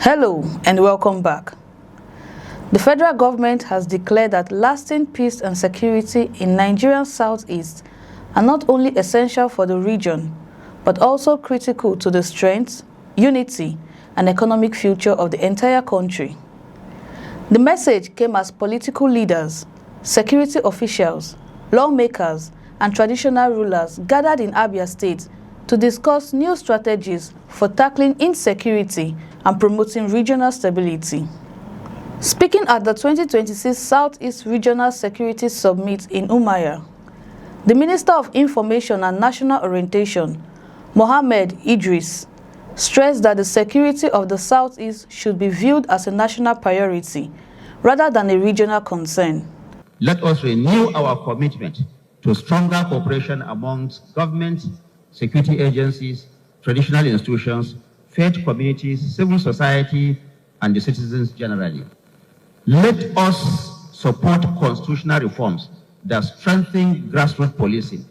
Hello and welcome back. The federal government has declared that lasting peace and security in Nigeria's southeast are not only essential for the region, but also critical to the strength, unity, and economic future of the entire country. The message came as political leaders, security officials, lawmakers, and traditional rulers gathered in Abia State to discuss new strategies for tackling insecurity and promoting regional stability. Speaking at the 2026 Southeast Regional Security Summit in Umuahia, the Minister of Information and National Orientation, Mohammed Idris, stressed that the security of the Southeast should be viewed as a national priority rather than a regional concern. Let us renew our commitment to stronger cooperation amongst government, security agencies, traditional institutions, faith communities, civil society, and the citizens generally. Let us support constitutional reforms that strengthen grassroots policing.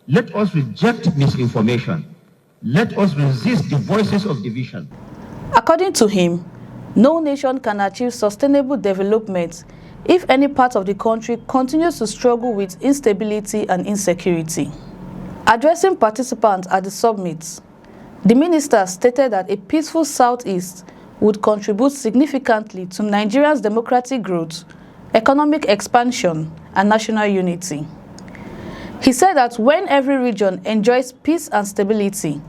Let us reject misinformation. Let us resist the voices of division. According to him, no nation can achieve sustainable development if any part of the country continues to struggle with instability and insecurity. Addressing participants at the summit, the minister stated that a peaceful Southeast would contribute significantly to Nigeria's democratic growth, economic expansion, and national unity. He said that when every region enjoys peace and stability,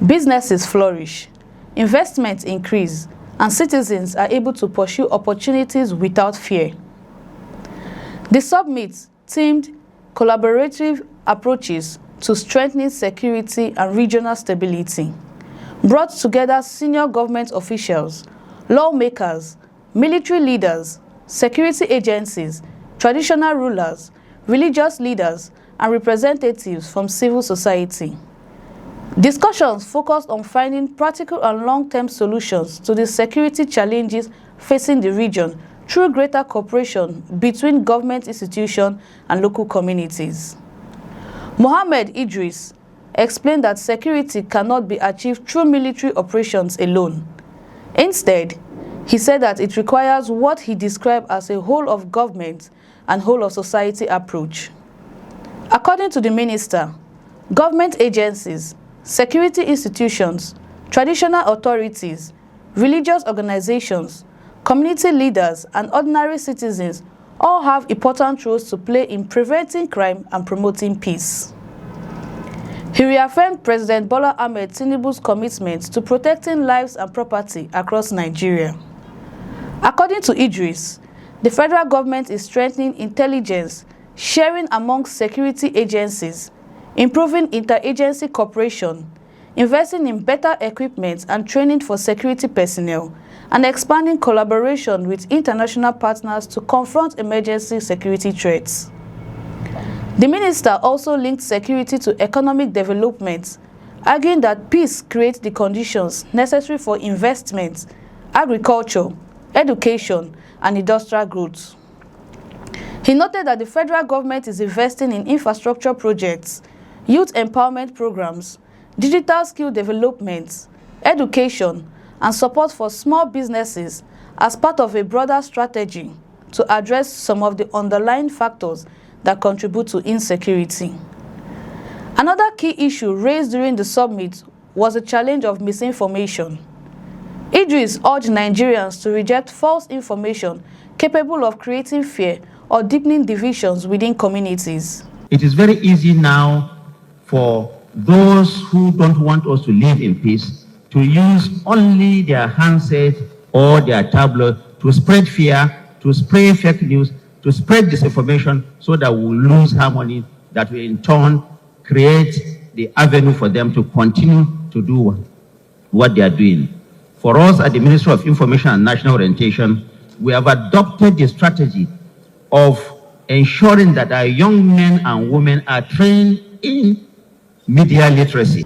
businesses flourish, investments increase, and citizens are able to pursue opportunities without fear. The summit themed collaborative approaches to strengthening security and regional stability, brought together senior government officials, lawmakers, military leaders, security agencies, traditional rulers, religious leaders, and representatives from civil society. Discussions focused on finding practical and long-term solutions to the security challenges facing the region through greater cooperation between government institutions and local communities. Mohammed Idris explained that security cannot be achieved through military operations alone. Instead, he said that it requires what he described as a whole of government and whole of society approach. According to the minister, government agencies, security institutions, traditional authorities, religious organizations, community leaders, and ordinary citizens all have important roles to play in preventing crime and promoting peace. He reaffirmed President Bola Ahmed Tinubu's commitment to protecting lives and property across Nigeria. According to Idris, the federal government is strengthening intelligence sharing amongst security agencies, improving interagency cooperation, investing in better equipment and training for security personnel, and expanding collaboration with international partners to confront emergency security threats. The minister also linked security to economic development, arguing that peace creates the conditions necessary for investment, agriculture, education, and industrial growth. He noted that the federal government is investing in infrastructure projects, youth empowerment programs, digital skill development, education, and support for small businesses as part of a broader strategy to address some of the underlying factors that contribute to insecurity. Another key issue raised during the summit was the challenge of misinformation. Idris urged Nigerians to reject false information capable of creating fear or deepening divisions within communities. It is very easy now for those who don't want us to live in peace to use only their handset or their tablet to spread fear, to spread fake news, to spread disinformation so that we'll lose harmony, that will in turn create the avenue for them to continue to do what they are doing. For us at the Ministry of Information and National Orientation, we have adopted the strategy of ensuring that our young men and women are trained in media literacy.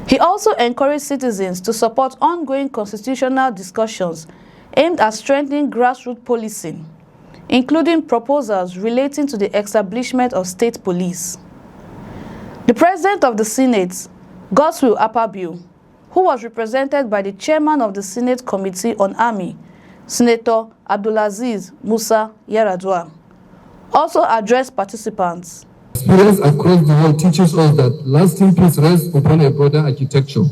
He also encouraged citizens to support ongoing constitutional discussions aimed at strengthening grassroots policing, including proposals relating to the establishment of state police. The President of the Senate, Godswill Akpabio, who who was represented by the chairman of the Senate Committee on Army, Senator Abdulaziz Musa Yaradua, also addressed participants. Experience across the world teaches us that lasting peace rests upon a broader architecture,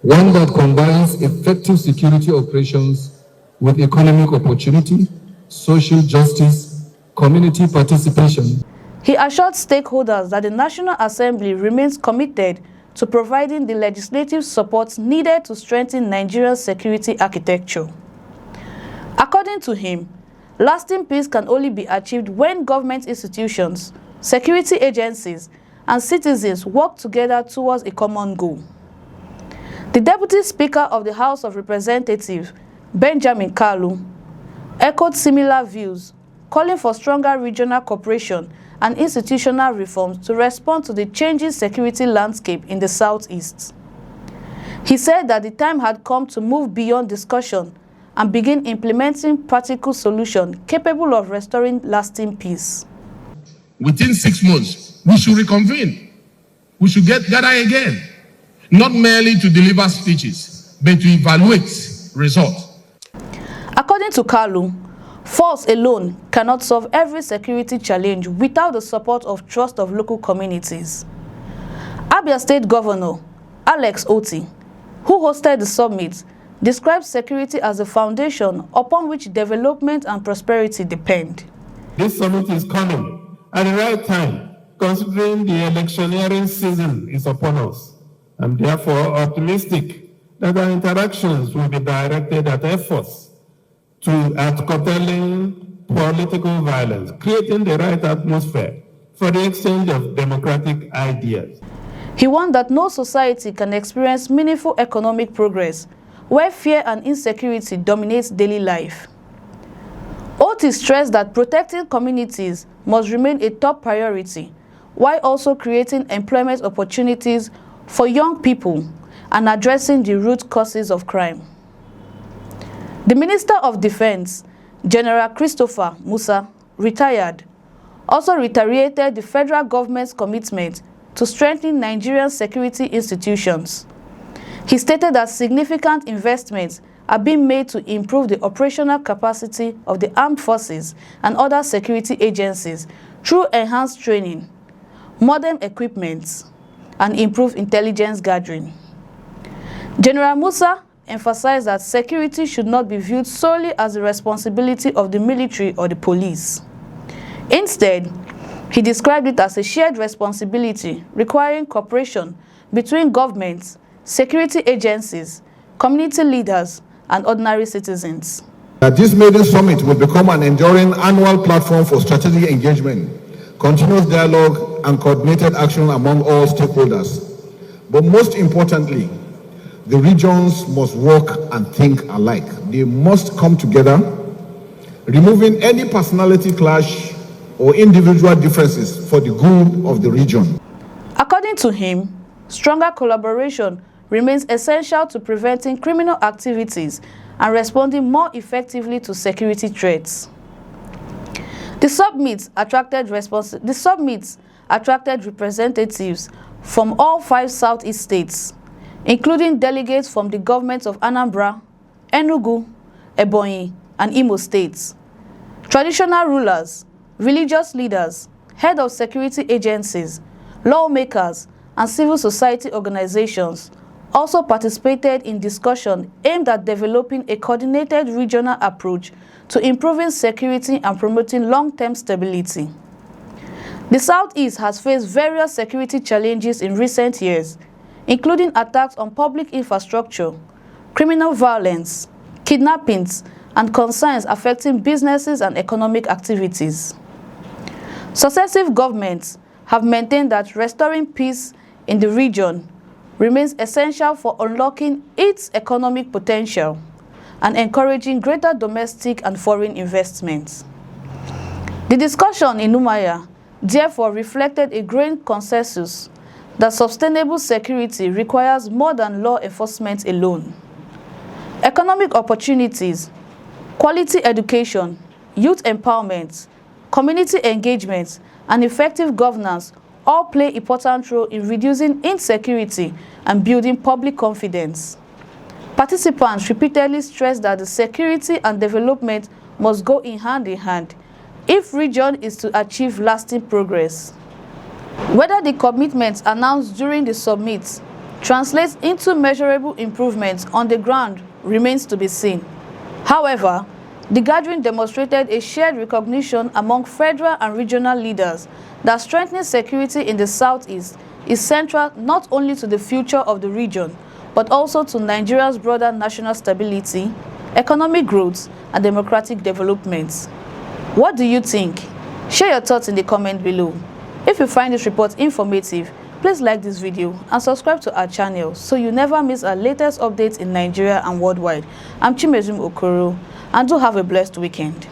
one that combines effective security operations with economic opportunity, social justice, community participation. He assured stakeholders that the National Assembly remains committed to providing the legislative support needed to strengthen Nigeria's security architecture. According to him, lasting peace can only be achieved when government institutions, security agencies, and citizens work together towards a common goal. The Deputy Speaker of the House of Representatives, Benjamin Kalu, echoed similar views, calling for stronger regional cooperation and institutional reforms to respond to the changing security landscape in the Southeast. He said that the time had come to move beyond discussion and begin implementing practical solutions capable of restoring lasting peace. Within 6 months, we should reconvene. We should gather again, not merely to deliver speeches, but to evaluate results. According to Kalu, force alone cannot solve every security challenge without the support of trust of local communities. Abia State Governor Alex Oti, who hosted the summit, described security as the foundation upon which development and prosperity depend. This summit is coming at the right time, considering the electioneering season is upon us. I'm therefore optimistic that our interactions will be directed at efforts at curtailing political violence, creating the right atmosphere for the exchange of democratic ideas. He warned that no society can experience meaningful economic progress where fear and insecurity dominates daily life. Oti stressed that protecting communities must remain a top priority, while also creating employment opportunities for young people and addressing the root causes of crime. The Minister of Defense, General Christopher Musa, retired, also reiterated the federal government's commitment to strengthen Nigerian security institutions. He stated that significant investments are being made to improve the operational capacity of the armed forces and other security agencies through enhanced training, modern equipment, and improved intelligence gathering. General Musa emphasized that security should not be viewed solely as the responsibility of the military or the police. Instead, he described it as a shared responsibility requiring cooperation between governments, security agencies, community leaders, and ordinary citizens. That this maiden summit will become an enduring annual platform for strategic engagement, continuous dialogue, and coordinated action among all stakeholders. But most importantly, the regions must work and think alike. They must come together, removing any personality clash or individual differences for the good of the region. According to him, stronger collaboration remains essential to preventing criminal activities and responding more effectively to security threats. The summit attracted representatives from all 5 Southeast states, including delegates from the governments of Anambra, Enugu, Ebonyi, and Imo states, traditional rulers, religious leaders, head of security agencies, lawmakers, and civil society organizations also participated in discussion aimed at developing a coordinated regional approach to improving security and promoting long-term stability. The Southeast has faced various security challenges in recent years, including attacks on public infrastructure, criminal violence, kidnappings, and concerns affecting businesses and economic activities. Successive governments have maintained that restoring peace in the region remains essential for unlocking its economic potential and encouraging greater domestic and foreign investments. The discussion in Umuahia therefore reflected a growing consensus that sustainable security requires more than law enforcement alone. Economic opportunities, quality education, youth empowerment, community engagement, and effective governance all play important role in reducing insecurity and building public confidence. Participants repeatedly stressed that the security and development must go in hand if region is to achieve lasting progress. Whether the commitments announced during the summit translates into measurable improvements on the ground remains to be seen. However, the gathering demonstrated a shared recognition among federal and regional leaders that strengthening security in the Southeast is central not only to the future of the region, but also to Nigeria's broader national stability, economic growth, and democratic development. What do you think? Share your thoughts in the comment below. If you find this report informative, please like this video and subscribe to our channel so you never miss our latest updates in Nigeria and worldwide. I'm Chimezum Okoro, and do have a blessed weekend.